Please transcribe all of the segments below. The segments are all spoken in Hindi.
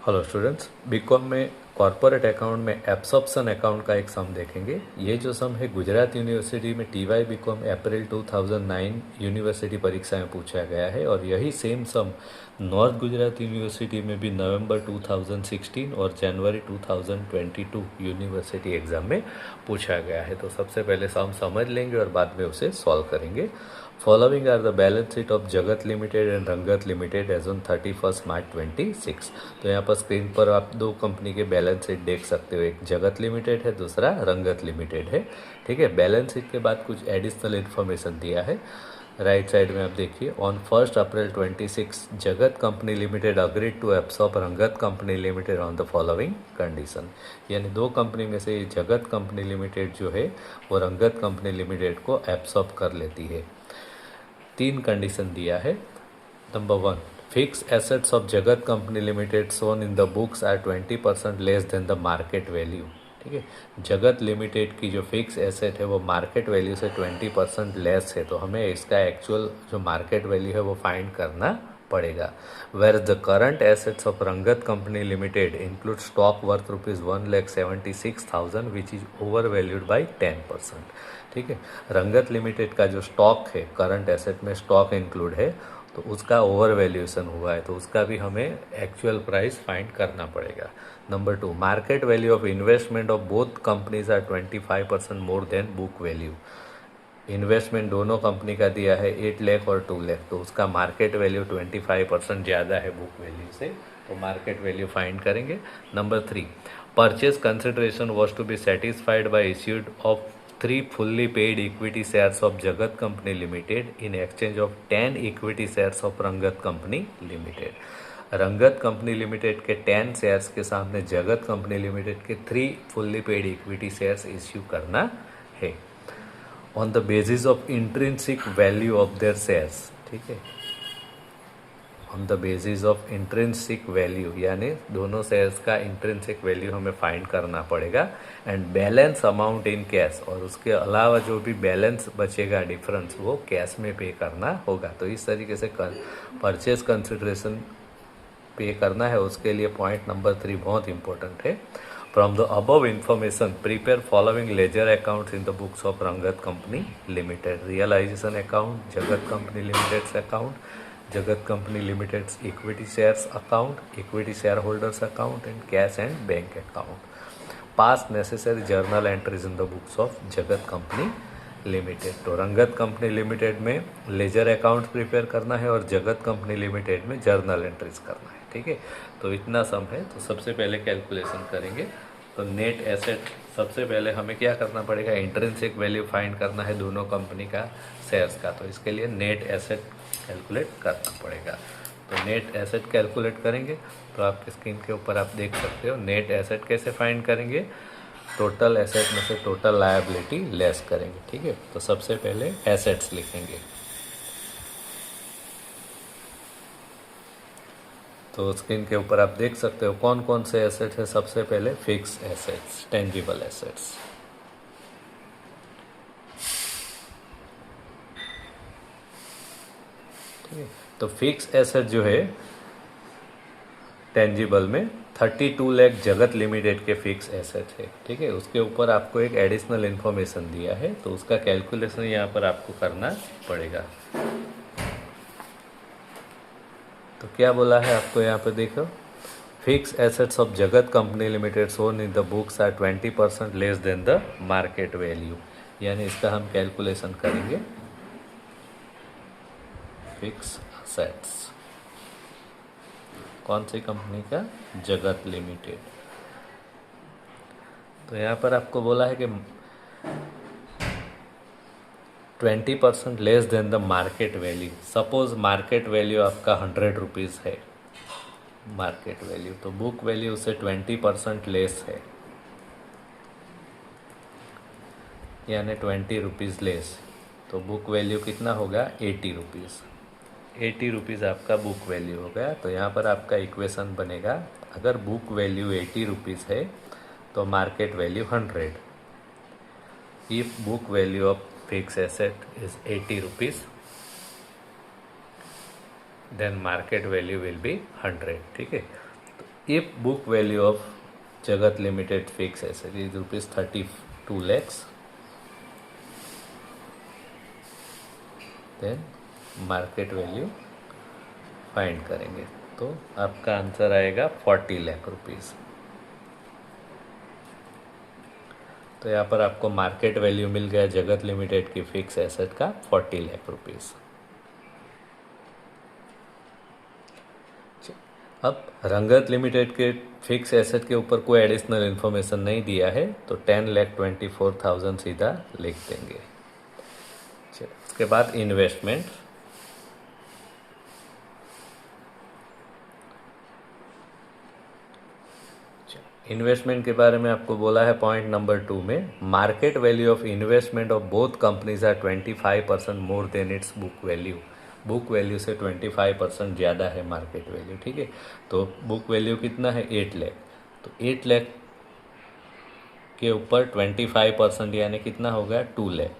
हेलो स्टूडेंट्स, बीकॉम में कॉरपोरेट अकाउंट में एब्सॉर्प्शन अकाउंट का एक सम देखेंगे। ये जो सम है गुजरात यूनिवर्सिटी में टीवाई बीकॉम अप्रैल 2009 यूनिवर्सिटी परीक्षा में पूछा गया है और यही सेम सम नॉर्थ गुजरात यूनिवर्सिटी में भी नवंबर 2016 और जनवरी 2022 यूनिवर्सिटी एग्ज़ाम में पूछा गया है। तो सबसे पहले सम समझ लेंगे और बाद में उसे सॉल्व करेंगे। Following are the balance sheet of Jagat limited and Rangat limited as on 31 March 26। तो यहाँ पर स्क्रीन पर आप दो कंपनी के बैलेंस शीट देख सकते हो, एक जगत लिमिटेड है, दूसरा रंगत लिमिटेड है। ठीक है, बैलेंस शीट के बाद कुछ एडिशनल इन्फॉर्मेशन दिया है। राइट साइड में आप देखिए, on 1 April 26 Jagat company limited agreed to absorb Rangat company limited on the following condition. यानी दो कंपनी में से जगत कंपनी लिमिटेड जो है वो रंगत कंपनी लिमिटेड को एब्सॉर्ब कर लेती है। तीन कंडीशन दिया है। Number 1, fix assets of Jagat company limited shown in the books are 20% less than the market value. ठीक है, जगत लिमिटेड की जो फिक्स एसेट है वो मार्केट वैल्यू से 20% लेस है, तो हमें इसका एक्चुअल जो मार्केट वैल्यू है वो फाइंड करना पड़ेगा। Where the current assets of Rangat company limited include stock worth ₹1,76,000 which is over valued by 10%। ठीक है, रंगत लिमिटेड का जो स्टॉक है, करंट एसेट में स्टॉक इंक्लूड है, तो उसका ओवर वैल्यूएशन हुआ है, तो उसका भी हमें एक्चुअल प्राइस फाइंड करना पड़ेगा। Number 2, market value of investment of both companies are 25% more than book value. Investment दोनों कंपनी का दिया है 8 लाख और 2 लाख, तो उसका मार्केट वैल्यू 25% ज़्यादा है बुक वैल्यू से, तो मार्केट वैल्यू फाइंड करेंगे। Number 3, purchase consideration was to be satisfied by issued of 3 fully paid equity shares of Jagat Company Limited in exchange of 10 equity shares of रंगत कंपनी लिमिटेड। रंगत कंपनी लिमिटेड के 10 शेयर्स के सामने जगत कंपनी लिमिटेड के 3 fully paid equity shares issue करना है on the basis of intrinsic value of their shares. ठीक है, on the basis of intrinsic value, यानी दोनों शेयर्स का इंट्रिंसिक वैल्यू हमें फाइंड करना पड़ेगा। And balance amount in cash, और उसके अलावा जो भी बैलेंस बचेगा डिफरेंस वो कैश में पे करना होगा। तो इस तरीके से परचेज कंसिडरेशन पे करना है, उसके लिए पॉइंट नंबर 3 बहुत इंपॉर्टेंट है। From the above information prepare following ledger accounts in the books of Rangat company limited. Realization account, जगत कंपनी लिमिटेड अकाउंट, जगत company limiteds equity shares account, equity share holders account and cash and bank account. Pass necessary journal entries in the books of Jagat company limited. तो रंगत कंपनी लिमिटेड में लेजर अकाउंट प्रिपेयर करना है और जगत कंपनी लिमिटेड में जर्नल एंट्रीज करना है। ठीक है, तो इतना सम है। तो सबसे पहले कैलकुलेशन करेंगे। तो नेट एसेट, सबसे पहले हमें क्या करना पड़ेगा, इंट्रिंसिक वैल्यू फाइंड करना है दोनों कंपनी का शेयर्स का, तो इसके लिए नेट एसेट कैलकुलेट करना पड़ेगा। तो नेट एसेट कैलकुलेट करेंगे, तो आपके स्क्रीन के ऊपर आप देख सकते हो नेट एसेट कैसे फाइंड करेंगे। टोटल एसेट में से टोटल लायबिलिटी लेस करेंगे। ठीक है, तो सबसे पहले एसेट्स लिखेंगे। तो स्क्रीन के ऊपर आप देख सकते हो कौन कौन से एसेट है। सबसे पहले फिक्स एसेट्स, टेंजिबल एसेट्स। ठीक है, तो फिक्स एसेट जो है टेंजिबल में 32 लाख जगत लिमिटेड के फिक्स एसेट है। ठीक है, उसके ऊपर आपको एक एडिशनल इन्फॉर्मेशन दिया है, तो उसका कैलकुलेशन यहाँ पर आपको करना पड़ेगा। तो क्या बोला है आपको यहाँ पे देखो, fix assets of Jagat company limited shown in the books are 20% less than the market value. यानी इसका हम कैलकुलेशन करेंगे। फिक्स एसेट्स कौन सी कंपनी का, जगत लिमिटेड। तो यहाँ पर आपको बोला है कि 20% less than the market value. Suppose market value आपका 100 रुपीज़ है मार्केट वैल्यू, तो बुक वैल्यू से 20% लेस है, यानी 20 रुपीज़ लेस, तो बुक वैल्यू कितना होगा, 80 रुपीज़। 80 रुपीज़ आपका बुक वैल्यू हो गया। तो यहाँ पर आपका इक्वेशन बनेगा, अगर बुक वैल्यू 80 रुपीज़ है तो market value 100। If book value of fix asset is 80 rupees, then market value will be 100। ठीक है, if book value of Jagat Limited fixed asset is rupees 32 lakhs, then market value find करेंगे, तो आपका आंसर आएगा 40 लाख रुपीज़। तो यहाँ पर आपको मार्केट वैल्यू मिल गया जगत लिमिटेड की फिक्स एसेट का 40 लाख रुपीज़। अब रंगत लिमिटेड के फिक्स एसेट के ऊपर कोई एडिशनल इन्फॉर्मेशन नहीं दिया है, तो 10,24,000 सीधा लिख देंगे। उसके बाद इन्वेस्टमेंट, इन्वेस्टमेंट के बारे में आपको बोला है पॉइंट नंबर 2 में, market value of investment of both companies are 25% more than its book value. Book value से 25% ज़्यादा है मार्केट वैल्यू, ठीक है। तो बुक वैल्यू कितना है 8 लाख, तो 8 लाख के ऊपर 25% यानी कितना हो गया 2 लाख,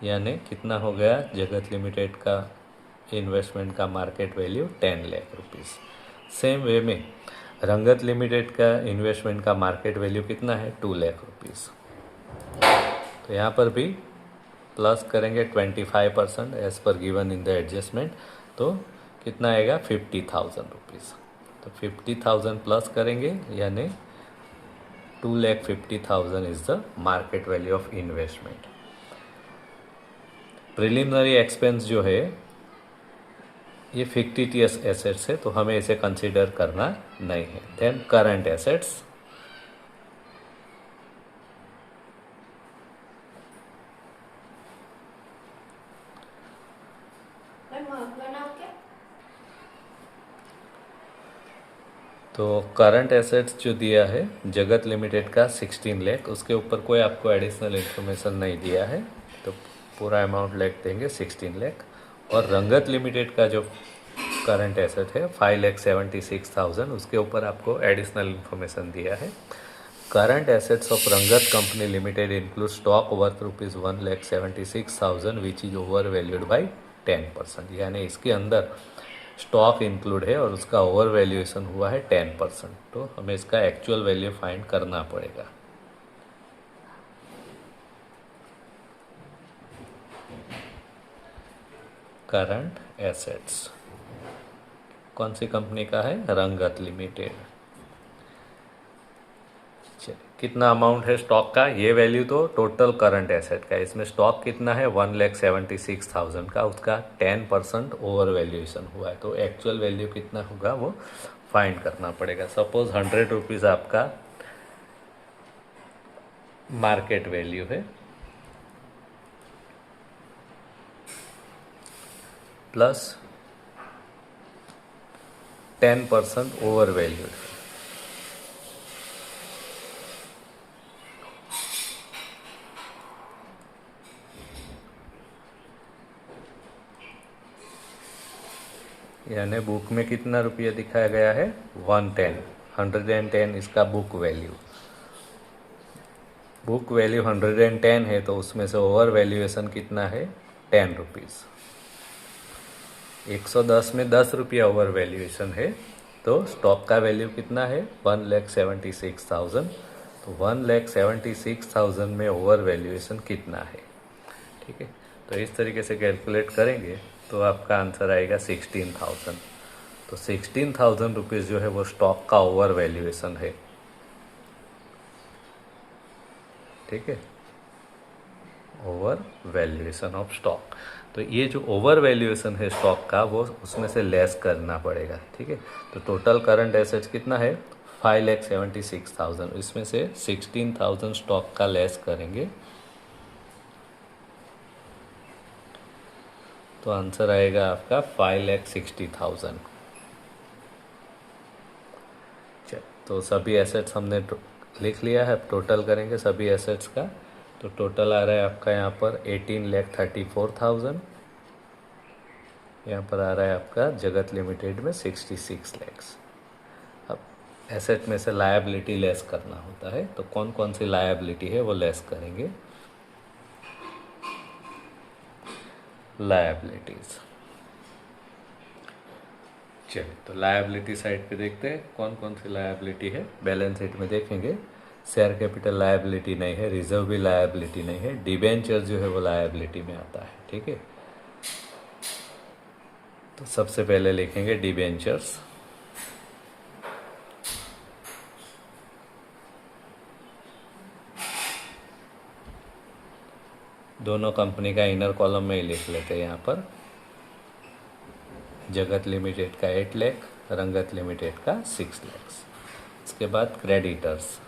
यानी कितना हो गया जगत लिमिटेड का इन्वेस्टमेंट का market value 10 lakh rupees. Same way में रंगत लिमिटेड का इन्वेस्टमेंट का मार्केट वैल्यू कितना है 2 लाख रुपीज़। तो यहाँ पर भी प्लस करेंगे 25% as per given in the adjustment, तो कितना आएगा 50,000 रुपीज़। तो 50,000 प्लस करेंगे यानी 2,50,000 is the market value of investment. Preliminary expense जो है ये फिक्टिटियस एसेट्स है, तो हमें इसे कंसीडर करना नहीं है। देन करंट एसेट्स, तो करंट एसेट्स जो दिया है जगत लिमिटेड का 16 लाख, उसके ऊपर कोई आपको एडिशनल इन्फॉर्मेशन नहीं दिया है, तो पूरा अमाउंट लिख देंगे 16 लाख। और रंगत लिमिटेड का जो करंट एसेट है 5,76,000, उसके ऊपर आपको एडिशनल इन्फॉर्मेशन दिया है। Current assets of Rangat company limited include stock worth rupees 1,76,000 which is over valued by 10%, यानी इसके अंदर स्टॉक इंक्लूड है और उसका ओवर वैल्यूएशन हुआ है 10%, तो हमें इसका एक्चुअल वैल्यू फाइंड करना पड़ेगा। करंट एसेट्स कौन सी कंपनी का है, रंगत लिमिटेड। चलिए, कितना अमाउंट है स्टॉक का, ये वैल्यू तो टोटल करंट एसेट का है, इसमें स्टॉक कितना है 1,76,000 का, उसका 10% ओवर वैल्यूएशन हुआ है, तो एक्चुअल वैल्यू कितना होगा वो फाइंड करना पड़ेगा। सपोज 100 रुपीज़ आपका मार्केट वैल्यू है, प्लस 10% ओवर वैल्यू, यानी बुक में कितना रुपया दिखाया गया है 110 इसका बुक वैल्यू। बुक वैल्यू 110 है, तो उसमें से ओवर वैल्यूएशन कितना है 10 रुपीज़। 110 में 10 रुपया ओवर वैल्यूएशन है, तो स्टॉक का वैल्यू कितना है 1,76,000, तो 1,76,000 में ओवर वैल्यूएशन कितना है, ठीक है। तो इस तरीके से कैलकुलेट करेंगे तो आपका आंसर आएगा 16,000। तो 16,000 रुपीज़ जो है वो स्टॉक का ओवर वैल्यूएशन है, ठीक है, ओवर वैल्यूएशन ऑफ स्टॉक। तो ये जो ओवर वैल्यूएशन है स्टॉक का वो उसमें से लेस करना पड़ेगा, ठीक है। तो टोटल करंट एसेट्स कितना है 5,76,000, इसमें से 16,000 स्टॉक का लेस करेंगे, तो आंसर आएगा आपका 5,60,000। चल, तो सभी एसेट्स हमने लिख लिया है, अब टोटल करेंगे सभी एसेट्स का, तो टोटल आ रहा है आपका यहाँ पर 18,34,000, यहाँ पर आ रहा है आपका जगत लिमिटेड में 66 लाख। अब एसेट में से लायबिलिटी लेस करना होता है, तो कौन कौन सी लायबिलिटी है वो लेस करेंगे। लायबिलिटीज, चलिए तो लायबिलिटी साइड पे देखते हैं कौन कौन सी लायबिलिटी है। बैलेंस शीट में देखेंगे शेयर कैपिटल लायबिलिटी नहीं है, रिजर्व भी लायबिलिटी नहीं है, डिबेंचर जो है वो लायबिलिटी में आता है। ठीक है, तो सबसे पहले लिखेंगे डिबेंचर्स। दोनों कंपनी का इनर कॉलम में ही लिख लेते हैं यहाँ पर। जगत लिमिटेड का 8 लाख, रंगत लिमिटेड का 6 लाख। इसके बाद क्रेडिटर्स,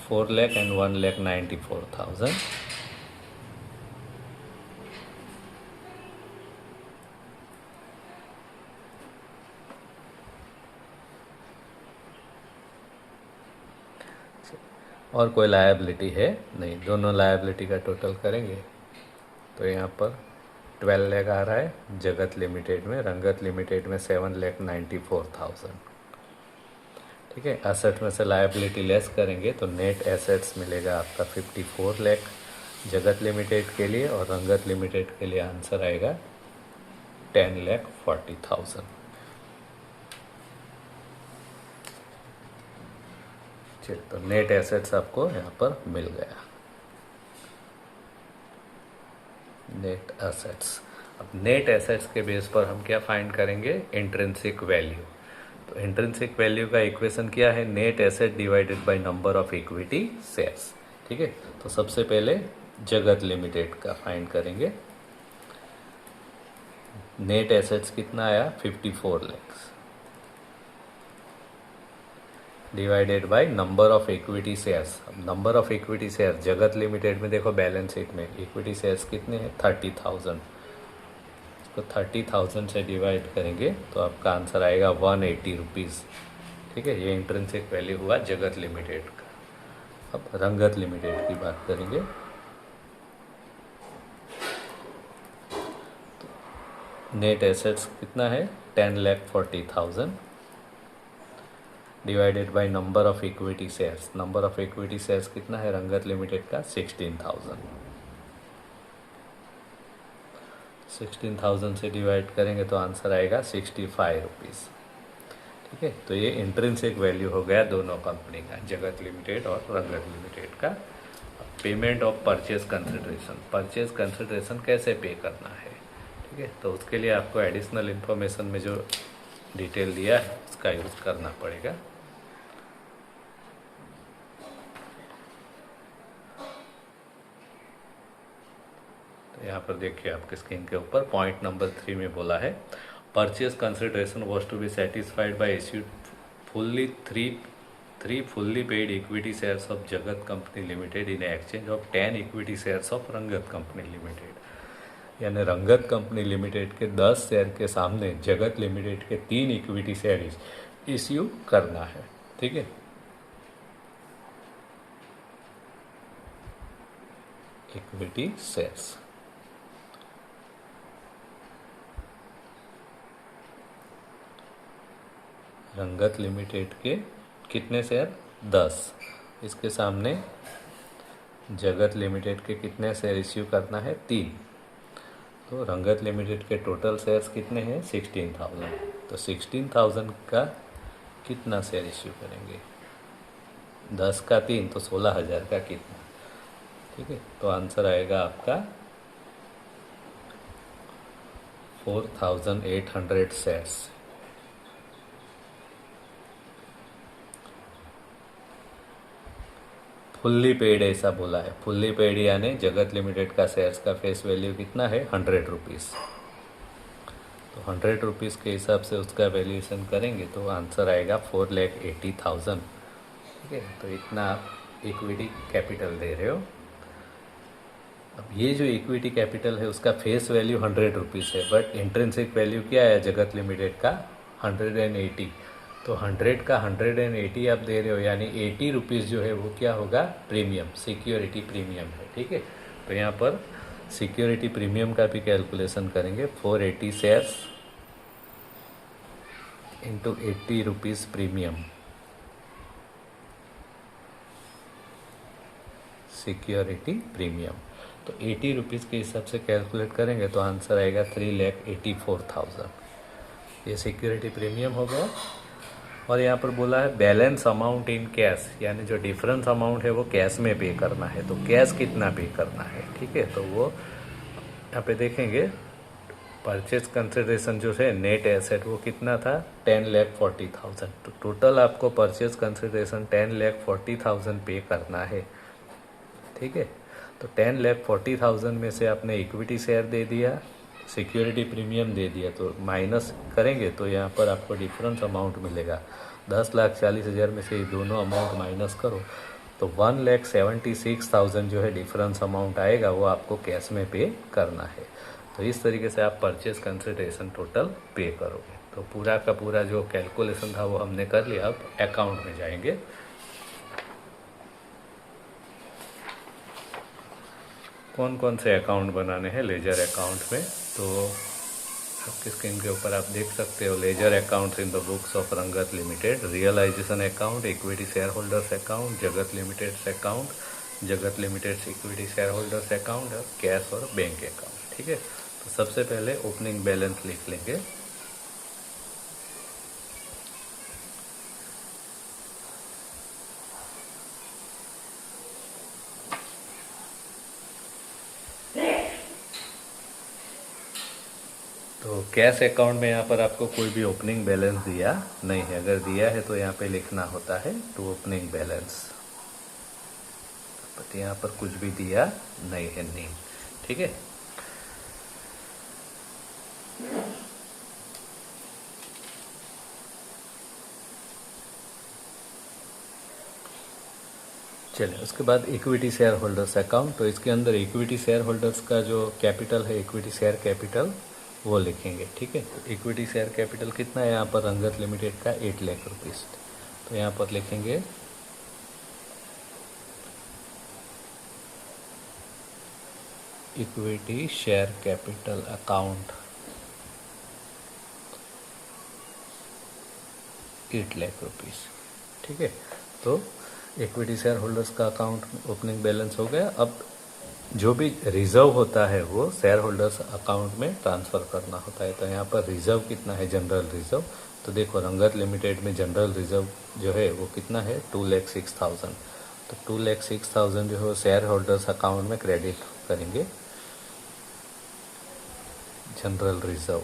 ₹4 लाख and ₹1,94,000। और कोई लायबिलिटी है नहीं, दोनों लायबिलिटी का टोटल करेंगे तो यहाँ पर 12 लाख आ रहा है जगत लिमिटेड में, रंगत लिमिटेड में 7,94,000। ठीक है, एसेट में से लायबिलिटी लेस करेंगे तो नेट एसेट्स मिलेगा आपका 54 लाख जगत लिमिटेड के लिए, और रंगत लिमिटेड के लिए आंसर आएगा 10,40,000। चलिए तो नेट एसेट्स आपको यहाँ पर मिल गया, नेट एसेट्स। अब नेट एसेट्स के बेस पर हम क्या फाइंड करेंगे, इंट्रिंसिक वैल्यू। तो इंट्रिंसिक वैल्यू का इक्वेशन क्या है, net asset divided by number of equity shares. ठीक है, तो सबसे पहले जगत लिमिटेड का फाइंड करेंगे। नेट एसेट्स कितना आया, 54 lakh divided by number of equity shares. अब नंबर ऑफ इक्विटी शेयर जगत लिमिटेड में देखो बैलेंस शीट में इक्विटी शेयर्स कितने हैं, 30,000। इसको 30,000 से डिवाइड करेंगे तो आपका आंसर आएगा 180 रुपीज़। ठीक है, ये इंट्रिंसिक वैल्यू हुआ जगत लिमिटेड का। अब रंगत लिमिटेड की बात करेंगे तो नेट एसेट्स कितना है, 10,40,000 divided by number of equity shares. Number of equity shares कितना है रंगत लिमिटेड का, 16,000। 16,000 से डिवाइड करेंगे तो आंसर आएगा 65 रुपीज़। ठीक है, तो ये इंट्रिंसिक वैल्यू हो गया दोनों कंपनी का, जगत लिमिटेड और रंगत लिमिटेड का। Payment of purchase consideration, purchase consideration कैसे पे करना है। ठीक है, तो उसके लिए आपको एडिशनल इन्फॉर्मेशन में जो डिटेल दिया है उसका यूज़ करना पड़ेगा। तो यहाँ पर देखिए आपके स्क्रीन के ऊपर पॉइंट नंबर 3 में बोला है, purchase consideration was to be satisfied by issued fully three fully paid equity shares of Jagat company limited in exchange of 10 equity shares of Rangat company limited. यानी रंगत कंपनी लिमिटेड के 10 शेयर के सामने जगत लिमिटेड के 3 इक्विटी शेयर इश्यू करना है। ठीक है, इक्विटी शेयर्स। रंगत लिमिटेड के कितने शेयर, 10। इसके सामने जगत लिमिटेड के कितने शेयर इश्यू करना है, 3। तो रंगत लिमिटेड के टोटल शेयर्स कितने हैं, 16,000। तो 16,000 का कितना शेयर इश्यू करेंगे, 10 का 3 तो 16,000 का कितना। ठीक है, तो आंसर आएगा आपका 4,800 शेयर्स। फुल्ली पेड ऐसा बोला है, फुल्ली पेड यानी जगत लिमिटेड का शेयर्स का फेस वैल्यू कितना है, 100 रुपीज़। तो 100 रुपीज़ के हिसाब से उसका वैल्यूएशन करेंगे तो आंसर आएगा 4,80,000। ठीक है, तो इतना आप इक्विटी कैपिटल दे रहे हो। अब ये जो इक्विटी कैपिटल है उसका फेस वैल्यू 100 रुपीज़ है, बट इंट्रिंसिक वैल्यू क्या है जगत लिमिटेड का, 180। तो 100 का 180 आप दे रहे हो, यानी 80 रुपीज़ जो है वो क्या होगा, प्रीमियम, सिक्योरिटी प्रीमियम है। ठीक है, तो यहाँ पर सिक्योरिटी प्रीमियम का भी कैलकुलेशन करेंगे। 480 shares into 80 rupees premium, security premium. तो 80 रुपीज़ के हिसाब से कैलकुलेट करेंगे तो आंसर आएगा 3,84,000। ये सिक्योरिटी प्रीमियम हो गया। और यहाँ पर बोला है बैलेंस अमाउंट इन कैश, यानी जो डिफरेंस अमाउंट है वो कैश में पे करना है। तो कैश कितना पे करना है, ठीक है, तो वो यहाँ पे देखेंगे। परचेज कंसिडरेशन जो है नेट एसेट वो कितना था, 10,40,000। तो टोटल आपको परचेज कंसिडरेशन 10,40,000 पे करना है, ठीक है। तो 10,40,000 में से आपने इक्विटी शेयर दे दिया, सिक्योरिटी प्रीमियम दे दिया, तो माइनस करेंगे तो यहाँ पर आपको डिफरेंस अमाउंट मिलेगा। 10,40,000 में से ये दोनों अमाउंट माइनस करो तो 1,76,000 जो है डिफरेंस अमाउंट आएगा, वो आपको कैश में पे करना है। तो इस तरीके से आप परचेज कंसिडरेशन टोटल पे करोगे। तो पूरा का पूरा जो कैलकुलेशन था वो हमने कर लिया। अब अकाउंट में जाएंगे। कौन कौन से अकाउंट बनाने हैं लेजर अकाउंट में, तो आपकी स्क्रीन के ऊपर आप देख सकते हो ledger account in the books of Rangat limited, realization account, equity share holders account, Jagat limited account, Jagat limited equity share holders account और कैश और बैंक अकाउंट, ठीक है। तो सबसे पहले ओपनिंग बैलेंस लिख लेंगे। तो कैश अकाउंट में यहाँ पर आपको कोई भी ओपनिंग बैलेंस दिया नहीं है। अगर दिया है तो यहाँ पे लिखना होता है टू ओपनिंग बैलेंस, बट यहाँ पर कुछ भी दिया नहीं है, नहीं, ठीक है। चलिए उसके बाद इक्विटी शेयर होल्डर्स अकाउंट। तो इसके अंदर इक्विटी शेयर होल्डर्स का जो कैपिटल है, इक्विटी शेयर कैपिटल, वो लिखेंगे, ठीक है। तो इक्विटी शेयर कैपिटल कितना है यहाँ पर रंगत लिमिटेड का, 8 लाख रुपीज़। तो यहाँ पर लिखेंगे equity share capital account 8 lakh rupees, ठीक है। तो इक्विटी शेयर होल्डर्स का अकाउंट ओपनिंग बैलेंस हो गया। अब जो भी रिजर्व होता है वो शेयर होल्डर्स अकाउंट में ट्रांसफ़र करना होता है। तो यहाँ पर रिजर्व कितना है, जनरल रिजर्व, तो देखो रंगत लिमिटेड में जनरल रिजर्व जो है वो कितना है, 2,06,000। तो 2,06,000 जो है वो शेयर होल्डर्स अकाउंट में क्रेडिट करेंगे, जनरल रिजर्व।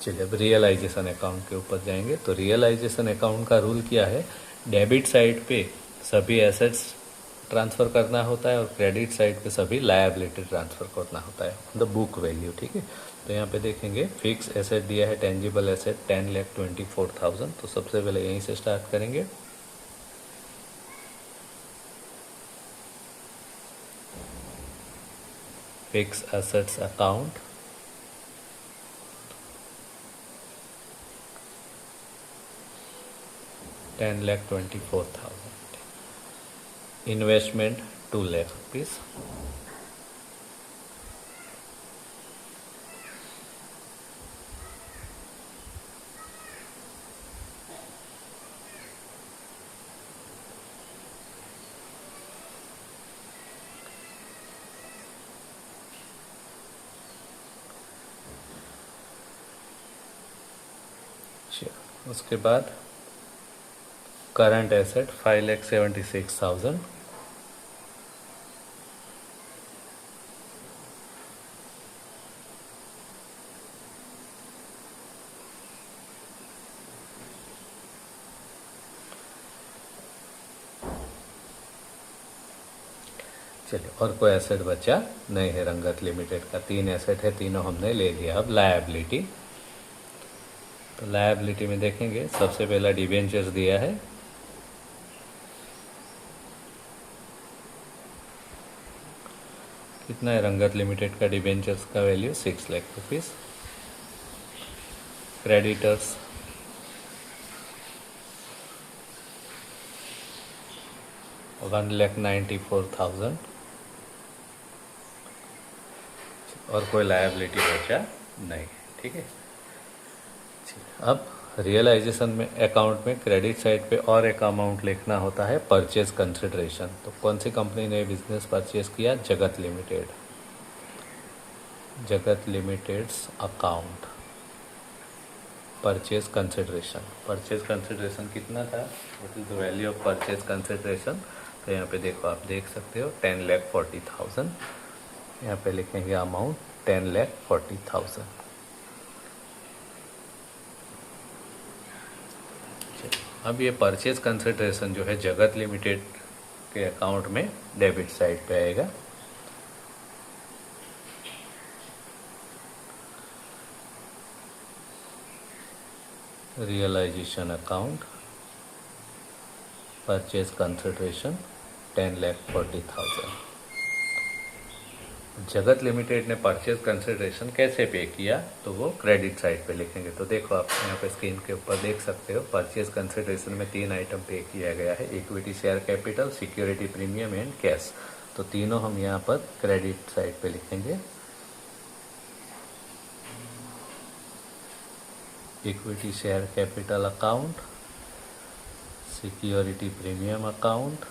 चलिए अब रियलाइजेशन अकाउंट के ऊपर जाएंगे। तो रियलाइजेशन अकाउंट का रूल क्या है, डेबिट साइड पे सभी एसेट्स ट्रांसफ़र करना होता है और क्रेडिट साइड पे सभी लायबिलिटी ट्रांसफ़र करना होता है, द बुक वैल्यू, ठीक है। तो यहाँ पे देखेंगे फिक्स एसेट दिया है, टेंजिबल एसेट 10,24,000। तो सबसे पहले यहीं से स्टार्ट करेंगे। Fix assets account, $10,24,000। Investment 2 lakh rupees. उसके बाद करंट एसेट 5,76,000। चलिए और कोई एसेट बचा नहीं है रंगत लिमिटेड का, 3 एसेट है, तीनों हमने ले लिया। अब लायबिलिटी, तो लायबिलिटी में देखेंगे सबसे पहला डिबेंचर्स दिया है, कितना है रंगत लिमिटेड का डिबेंचर्स का वैल्यू, 6 लाख रुपीज़। क्रेडिटर्स 1,94,000 और कोई लायबिलिटी बचा नहीं, ठीक है। अब रियलाइजेशन में अकाउंट में क्रेडिट साइड पे और एक अमाउंट लिखना होता है परचेज कंसिडरेशन। तो कौन सी कंपनी ने बिजनेस परचेज किया? जगत लिमिटेड। जगत लिमिटेड्स अकाउंट परचेज कंसिडरेशन कितना था? What is the value of purchase consideration? तो यहाँ पे देखो, आप देख सकते हो 10,40,000। यहाँ पे लिखेंगे अमाउंट 10,40,000। अब ये परचेज कंसिडरेशन जो है जगत लिमिटेड के अकाउंट में डेबिट साइड पे आएगा। Realization account purchase consideration 10,40,000। Jagat limited ने परचेज कंसिडरेशन कैसे पे किया? तो वो क्रेडिट साइड पे लिखेंगे। तो देखो, आप यहाँ पे स्क्रीन के ऊपर देख सकते हो परचेज कंसिडरेशन में 3 आइटम पे किया गया है, equity share capital, security premium and cash. तो तीनों हम यहाँ पर क्रेडिट साइड पे लिखेंगे। Equity share capital account, security premium account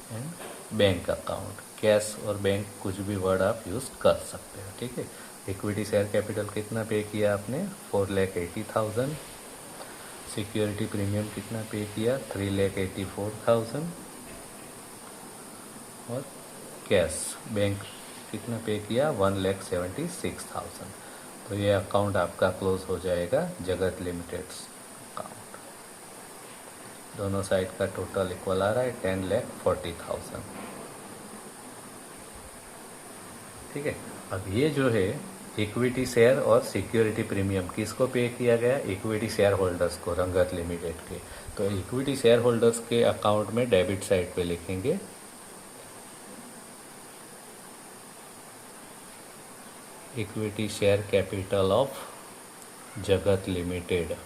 and bank account. Cash और बैंक कुछ भी वर्ड आप यूज़ कर सकते हो, ठीक है। इक्विटी शेयर कैपिटल कितना पे किया आपने? 4,80,000। सिक्योरिटी प्रीमियम कितना पे किया? 3,84,000। और कैश बैंक कितना पे किया? 1,76,000। तो ये अकाउंट आपका क्लोज हो जाएगा जगत लिमिटेड अकाउंट। दोनों साइड का टोटल इक्वल आ रहा है 10,40,000, ठीक है। अब ये जो है इक्विटी शेयर और सिक्योरिटी प्रीमियम किसको पे किया गया? इक्विटी शेयर होल्डर्स को, रंगत लिमिटेड के। तो इक्विटी शेयर होल्डर्स के अकाउंट में डेबिट साइड पे लिखेंगे equity share capital of Jagat limited.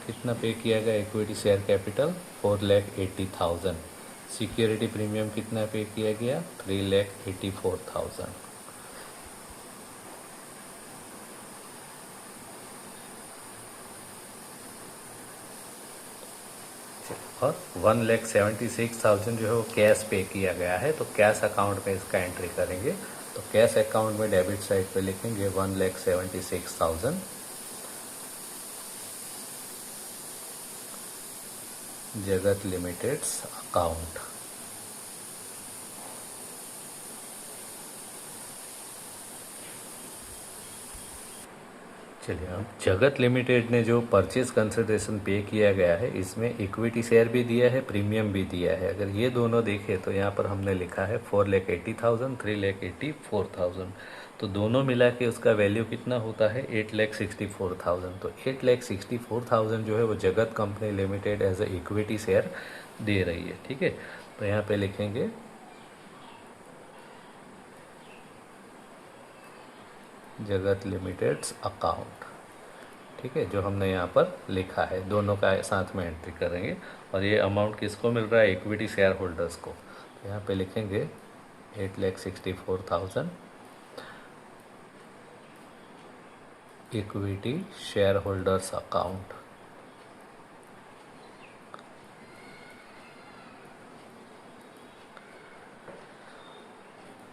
कितना पे किया गया equity share capital? 4,80,000। Security premium कितना पे किया गया? 3,84,000। और 1,76,000 जो है वो कैश पे किया गया है। तो कैश अकाउंट में इसका एंट्री करेंगे। तो कैश अकाउंट में डेबिट साइड पे लिखेंगे 1,76,000 जगत लिमिटेड्स अकाउंट। चलिए, अब जगत लिमिटेड ने जो परचेज कंसिडरेशन पे किया गया है इसमें इक्विटी शेयर भी दिया है, प्रीमियम भी दिया है। अगर ये दोनों देखें तो यहाँ पर हमने लिखा है 4,80,000, 3,84,000। तो दोनों मिला के उसका वैल्यू कितना होता है? 8,64,000। तो 8,64,000 जो है वो Jagat company limited as a equity share दे रही है, ठीक है। तो यहाँ पे लिखेंगे जगत लिमिटेड्स अकाउंट, ठीक है, जो हमने यहाँ पर लिखा है। दोनों का साथ में एंट्री करेंगे। और ये अमाउंट किसको मिल रहा है? इक्विटी शेयर होल्डर्स को। तो यहाँ पे लिखेंगे 8,64,000 इक्विटी शेयर होल्डर्स अकाउंट।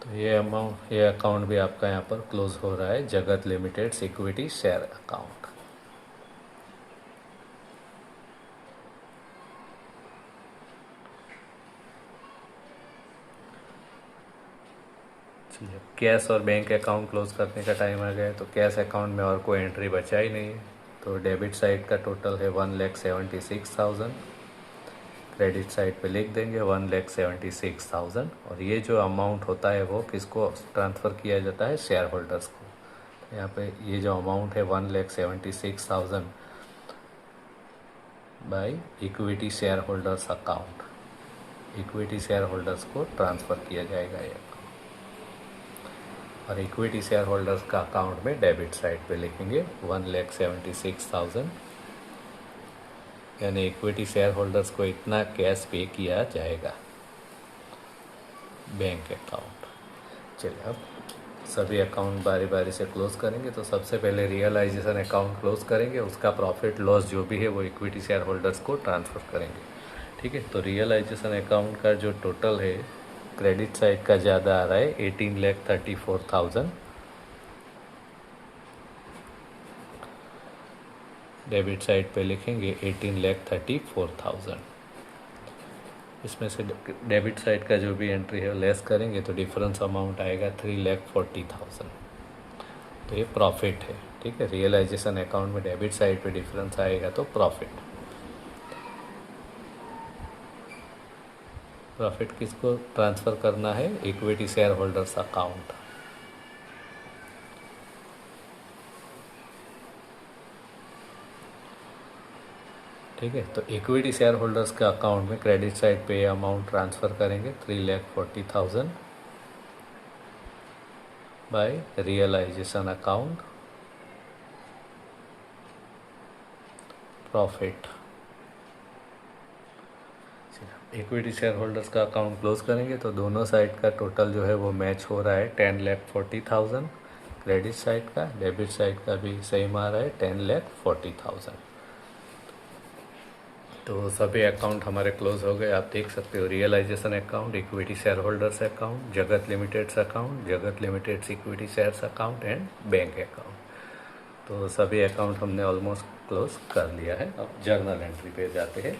तो ये अमाउंट, ये अकाउंट भी आपका यहाँ पर क्लोज हो रहा है जगत limited equity share account. Cash और बैंक अकाउंट क्लोज करने का टाइम आ गया है। तो कैश अकाउंट में और कोई एंट्री बचा ही नहीं है। तो डेबिट साइड का टोटल है 1,76,000। क्रेडिट साइड पे लिख देंगे 1,76,000। और ये जो अमाउंट होता है वो किसको ट्रांसफ़र किया जाता है? शेयर होल्डर्स को। तो यहाँ पे ये जो अमाउंट है 1,76,000 by equity share holders account, equity share holders को ट्रांसफ़र किया जाएगा ये। और इक्विटी शेयर होल्डर्स का अकाउंट में डेबिट साइड पे लिखेंगे 1,76,000, यानी इक्विटी शेयर होल्डर्स को इतना कैश पे किया जाएगा बैंक अकाउंट। चलिए, अब सभी अकाउंट बारी बारी से क्लोज करेंगे। तो सबसे पहले रियलाइजेशन अकाउंट क्लोज करेंगे, उसका प्रॉफिट लॉस जो भी है वो इक्विटी शेयर होल्डर्स को ट्रांसफ़र करेंगे। ठीक है, तो रियलाइजेशन अकाउंट का जो टोटल है क्रेडिट साइड का ज़्यादा आ रहा है 18,34,000, डेबिट साइड पे लिखेंगे 18,34,000। इसमें से डेबिट साइड का जो भी एंट्री है लेस करेंगे तो डिफरेंस अमाउंट आएगा 3,40,000। तो ये प्रॉफिट है। ठीक है, रियलाइजेशन अकाउंट में डेबिट साइड पे डिफरेंस आएगा तो प्रॉफिट। प्रॉफिट किसको ट्रांसफ़र करना है? Equity share holders account. ठीक है, तो इक्विटी शेयर होल्डर्स के अकाउंट में क्रेडिट साइड पे अमाउंट ट्रांसफ़र करेंगे 3,40,000 by realization account profit. Equity share holders का अकाउंट क्लोज करेंगे तो दोनों साइड का टोटल जो है वो मैच हो रहा है 10,40,000 क्रेडिट साइड का, डेबिट साइड का भी सेम आ रहा है 10,40,000। तो सभी अकाउंट हमारे क्लोज हो गए। आप देख सकते हो realization account, equity share holders account, Jagat limited's account, Jagat limited's equity shares account and bank account. तो सभी अकाउंट हमने ऑलमोस्ट क्लोज कर लिया है। अब जर्नल एंट्री पे जाते हैं।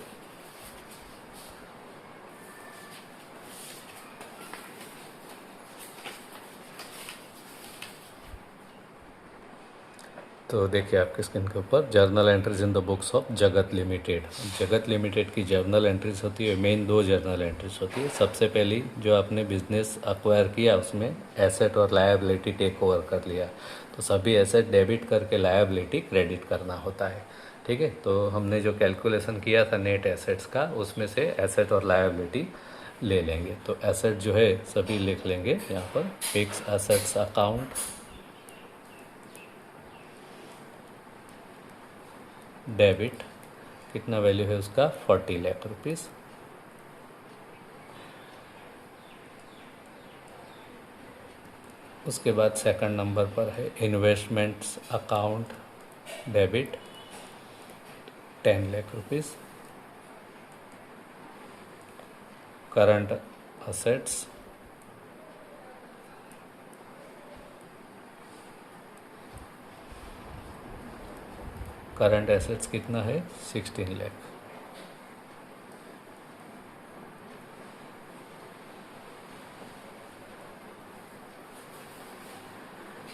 तो देखिए आपके स्क्रीन के ऊपर journal entries in the books of Jagat limited. जगत लिमिटेड की जर्नल एंट्रीज होती है, मेन दो जर्नल एंट्रीज होती है। सबसे पहली जो आपने बिजनेस अक्वायर किया उसमें एसेट और लायबिलिटी टेक ओवर कर लिया, तो सभी एसेट डेबिट करके लायबिलिटी क्रेडिट करना होता है। ठीक है, तो हमने जो कैलकुलेशन किया था नेट एसेट्स का, उसमें से एसेट और लायबिलिटी ले लेंगे। तो एसेट जो है सभी लिख लेंगे यहाँ पर। फिक्स एसेट्स अकाउंट डेबिट, कितना वैल्यू है उसका? 40 लाख रुपीज़। उसके बाद सेकंड नंबर पर है investments account debit 10 lakh rupees. Current assets current assets कितना है? 16 लाख।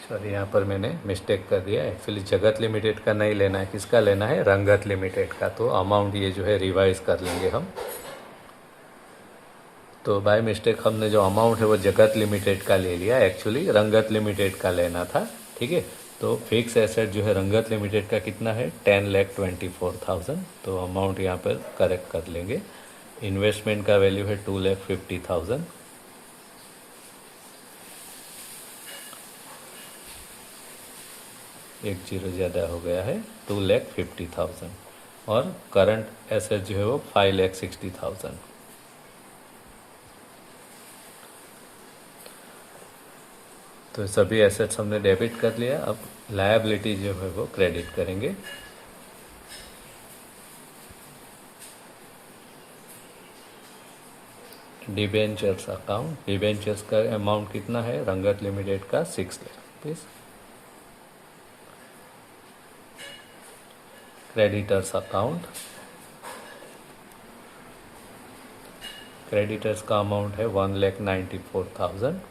सॉरी, यहाँ पर मैंने मिस्टेक कर दिया। एक्चुअली जगत लिमिटेड का नहीं लेना है, किसका लेना है? रंगत लिमिटेड का। तो अमाउंट ये जो है रिवाइज कर लेंगे हम। तो बाय मिस्टेक हमने जो अमाउंट है वो जगत लिमिटेड का ले लिया, एक्चुअली रंगत लिमिटेड का लेना था। ठीक है, तो फिक्स एसेट जो है रंगत लिमिटेड का कितना है? 10,24,000। तो अमाउंट यहाँ पर करेक्ट कर लेंगे। इन्वेस्टमेंट का वैल्यू है 2,50,000। एक जीरो ज़्यादा हो गया है, 2,50,000। और करंट एसेट जो है वो 5,60,000। तो सभी एसेट्स हमने डेबिट कर लिया। अब लायबिलिटी जो है वो क्रेडिट करेंगे। डिबेंचर्स अकाउंट, डिबेंचर्स का अमाउंट कितना है? रंगत लिमिटेड का 6 lakh rupees. Creditors account, creditors का अमाउंट है 1,94,000।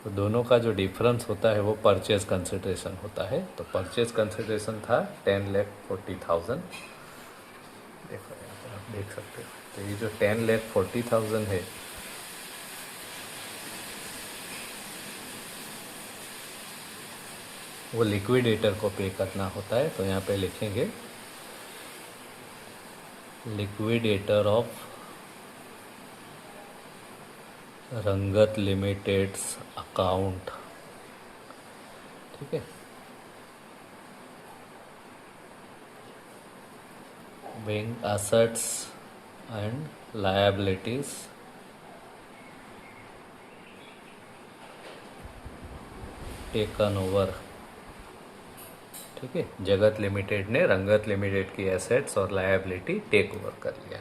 तो दोनों का जो डिफरेंस होता है वो परचेज कंसिडरेशन होता है। तो परचेज कंसिडरेशन था 10,40,000। देखो यहाँ पर आप देख सकते हो। तो ये जो 10,40,000 है वो लिक्विडेटर को पे करना होता है। तो यहाँ पे लिखेंगे लिक्विडेटर ऑफ रंगत लिमिटेड्स अकाउंट। ठीक है, being assets and liabilities taken over. ठीक है, जगत लिमिटेड ने रंगत लिमिटेड की एसेट्स और लायबिलिटी टेक ओवर कर लिया।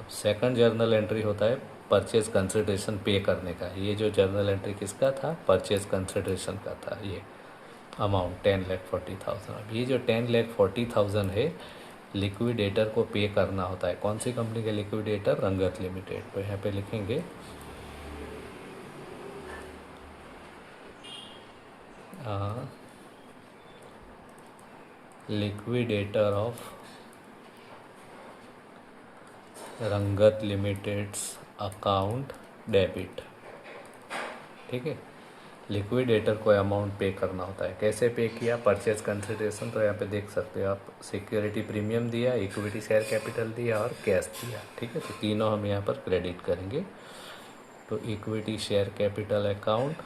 अब सेकंड जर्नल एंट्री होता है परचेज कंसिडरेशन पे करने का। ये जो जर्नल एंट्री किसका था, परचेज कंसिडरेशन का था। ये अमाउंट 10,40,000। अब ये जो 10,40,000 है लिक्विडेटर को पे करना होता है। कौन सी कंपनी के लिक्विडेटर, रंगत लिमिटेड। तो यहाँ पे लिखेंगे लिक्विडेटर ऑफ रंगत लिमिटेड्स अकाउंट डेबिट। ठीक है, लिक्विडेटर को अमाउंट पे करना होता है। कैसे पे किया, परचेज कंसिडरेशन, तो यहाँ पे देख सकते हो आप, सिक्योरिटी प्रीमियम दिया, इक्विटी शेयर कैपिटल दिया और कैश दिया। ठीक है, तो तीनों हम यहाँ पर क्रेडिट करेंगे। तो इक्विटी शेयर कैपिटल अकाउंट,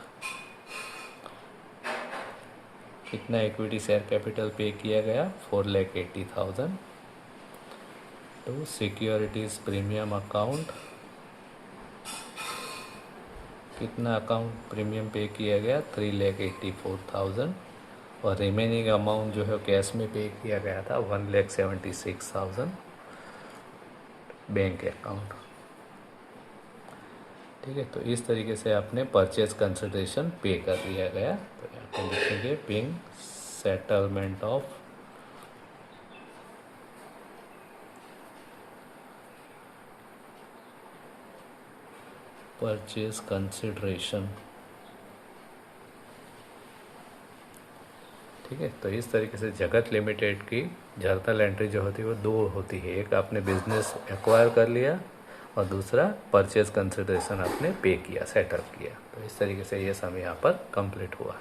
कितना इक्विटी शेयर कैपिटल पे किया गया, 4,80,000। तो सिक्योरिटीज प्रीमियम अकाउंट, कितना अकाउंट प्रीमियम पे किया गया, 3,84,000। और रिमेनिंग अमाउंट जो है कैश में पे किया गया था 1,76,000 बैंक अकाउंट। ठीक है, तो इस तरीके से आपने परचेज कंसिडरेशन पे कर दिया गया। तो यहाँ पे लिखेंगे being settlement of purchase consideration. ठीक है, तो इस तरीके से जगत लिमिटेड की जर्नल एंट्री जो होती है वो दो होती है। एक आपने बिजनेस एक्वायर कर लिया और दूसरा परचेज कंसिडरेशन आपने पे किया, सेटल किया। तो इस तरीके से ये सम यहाँ पर कंप्लीट हुआ।